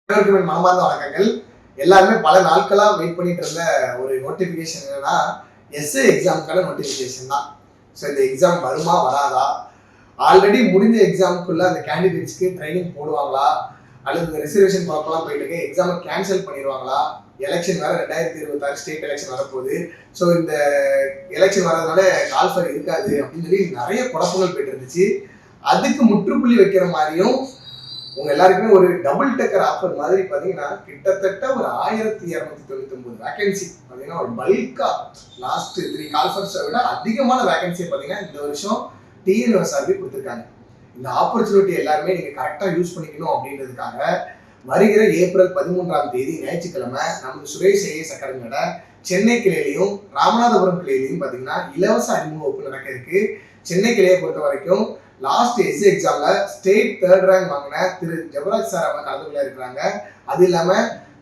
அனைவருக்கும் மனமார்ந்த வணக்கங்கள். எல்லாருமே பல நாட்களா வெயிட் பண்ணிட்டு இருந்த ஒரு நோட்டிபிகேஷன் என்னன்னா எஸ்ஏ எக்ஸாமுக்கான நோட்டிபிகேஷன் தான். ஸோ இந்த எக்ஸாம் வருமா வராதா, ஆல்ரெடி முடிஞ்ச எக்ஸாமுக்குள்ள அந்த கேண்டிடேட்ஸ்க்கு ட்ரைனிங் போடுவாங்களா, அல்லது ரிசர்வேஷன் ப்ராப்ளம்லாம் போயிட்டு இருக்கு, எக்ஸாமை கேன்சல் பண்ணிடுவாங்களா, எலெக்ஷன் வேற 2026 ஸ்டேட் எலெக்ஷன் வரப்போகுது. ஸோ இந்த எலெக்ஷன் வரதுனால கால்ஃபர் இருக்காது அப்படின்னு சொல்லி நிறைய குழப்பங்கள் போயிட்டு இருந்துச்சு. அதுக்கு முற்றுப்புள்ளி வைக்கிற மாதிரியும் உங்க எல்லாருக்குமே ஒரு டபுள் டெக்கர் ஆஃபர் மாதிரி பாத்தீங்கன்னா கிட்டத்தட்ட ஒரு 1299 வேகன்சி பாத்தீங்கன்னா ஒரு பல்கா லாஸ்ட் 3 கால்ஃபர்ஸை விட அதிகமான வேகன்சி பாத்தீங்கன்னா இந்த வருஷம் டிஎன்எஸ்ஆர்பி கொடுத்துருக்காங்க. இந்த ஆப்பர்ச்சுனிட்டி எல்லாருமே நீங்க கரெக்டா யூஸ் பண்ணிக்கணும் அப்படின்றதுக்காக வருகிற ஏப்ரல் 13ஆம் தேதி ஞாயிற்றுக்கிழமை நமது சுரேஷ் ஐஏஎஸ் அகாடமியோட சென்னை கிளையிலையும் ராமநாதபுரம் கிளையிலையும் பாத்தீங்கன்னா இலவச அறிமுக வகுப்பு நடக்க இருக்கு. சென்னை கிளையை பொறுத்த வரைக்கும் லாஸ்ட் எஸ்ஏ எக்ஸாம்ல ஸ்டேட் 3rd ரேங்க் வாங்கின திரு ஜெபராஜ் சார் அவங்க கலந்துக்குள்ள இருக்கிறாங்க. அது இல்லாம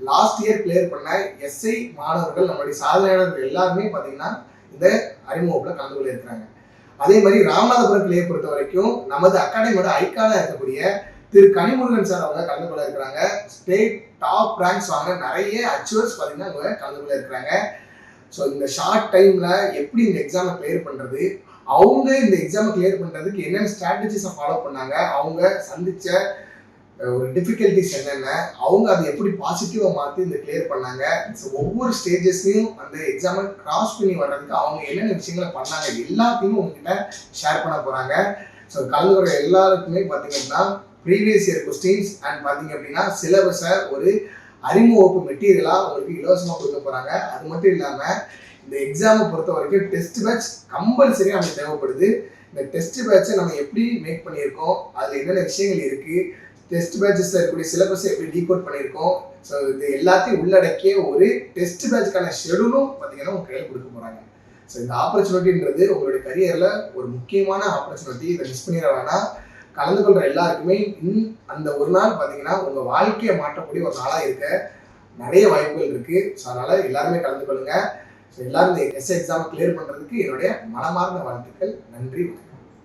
லாஸ்ட் இயர் கிளியர் பண்ண எஸ்ஐ மாணவர்கள் நம்மளுடைய சாதனையாளர்கள் எல்லாருமே பாத்தீங்கன்னா இந்த அறிமுகத்துல கலந்துக்குள்ள இருக்கிறாங்க. அதே மாதிரி ராமநாதபுரம் கிளையை பொறுத்த வரைக்கும் நமது அகாடமியோட ஐக்கானா இருக்கக்கூடிய திரு கனிமுருகன் சார் அவங்க கலந்துக்குள்ள இருக்கிறாங்க. ஸ்டேட் டாப் ரேங்க்ஸ் வாங்க நிறைய அச்சீவர்ஸ் பாத்தீங்கன்னா அவங்க கலந்துக்குள்ள இருக்கிறாங்க. ஸோ இந்த ஷார்ட் டைம்ல எப்படி இந்த எக்ஸாமை கிளியர் பண்றது, அவங்க இந்த எக்ஸாமை கிளியர் பண்றதுக்கு என்னென்ன ஸ்ட்ராட்டஜிஸை ஃபாலோ பண்ணாங்க, அவங்க சந்திச்ச ஒரு டிஃபிகல்டிஸ் என்னென்ன, அவங்க அதை எப்படி பாசிட்டிவா மாற்றி இந்த கிளியர் பண்ணாங்க, ஸோ ஒவ்வொரு ஸ்டேஜஸ்லையும் அந்த எக்ஸாமை கிராஸ் பண்ணி வர்றதுக்கு அவங்க என்னென்ன விஷயங்களை பண்ணாங்க எல்லாத்தையும் உங்ககிட்ட ஷேர் பண்ண போறாங்க. ஸோ கலந்துக்கிற எல்லாருக்குமே பார்த்தீங்கன்னா ப்ரீவியஸ் இயர் கொஸ்டின்ஸ் அண்ட் பார்த்தீங்க அப்படின்னா சிலபஸை ஒரு அறிமுக வகுப்பு மெட்டீரியலா உங்களுக்கு இலவசமாக கொடுக்க போறாங்க. அது மட்டும் இல்லாமல் இந்த எக்ஸாமை பொறுத்த வரைக்கும் டெஸ்ட் பேட்ச் கம்பல்சரியாக நமக்கு தேவைப்படுது. இந்த டெஸ்ட் பேட்சை நம்ம எப்படி மேக் பண்ணியிருக்கோம், அதில் என்னென்ன விஷயங்கள் இருக்குது, டெஸ்ட் பேட்சஸில் இருக்கக்கூடிய சிலபஸை எப்படி டீகோட் பண்ணியிருக்கோம், ஸோ இது எல்லாத்தையும் உள்ளடக்கிய ஒரு டெஸ்ட் பேட்ச்க்கான ஷெடியூலும் பார்த்தீங்கன்னா உங்கள் கையில் கொடுக்க போகிறாங்க. ஸோ இந்த ஆப்பர்ச்சுனிட்டின்றது உங்களுடைய கரியரில் ஒரு முக்கியமான ஆப்பர்ச்சுனிட்டி. இதை மிஸ் பண்ணிட வேணாம். கலந்து கொள்கிற எல்லாருக்குமே அந்த ஒரு நாள் பார்த்தீங்கன்னா உங்கள் வாழ்க்கையை மாற்றக்கூடிய ஒரு நாளாக இருக்க நிறைய வாய்ப்புகள் இருக்குது. ஸோ அதனால் எல்லாருமே கலந்து கொள்ளுங்கள். ஸோ எல்லாரும் இந்த எஸ்ஏ எக்ஸாமை கிளியர் பண்ணுறதுக்கு என்னுடைய மனமார்ந்த வாழ்த்துக்கள். நன்றி.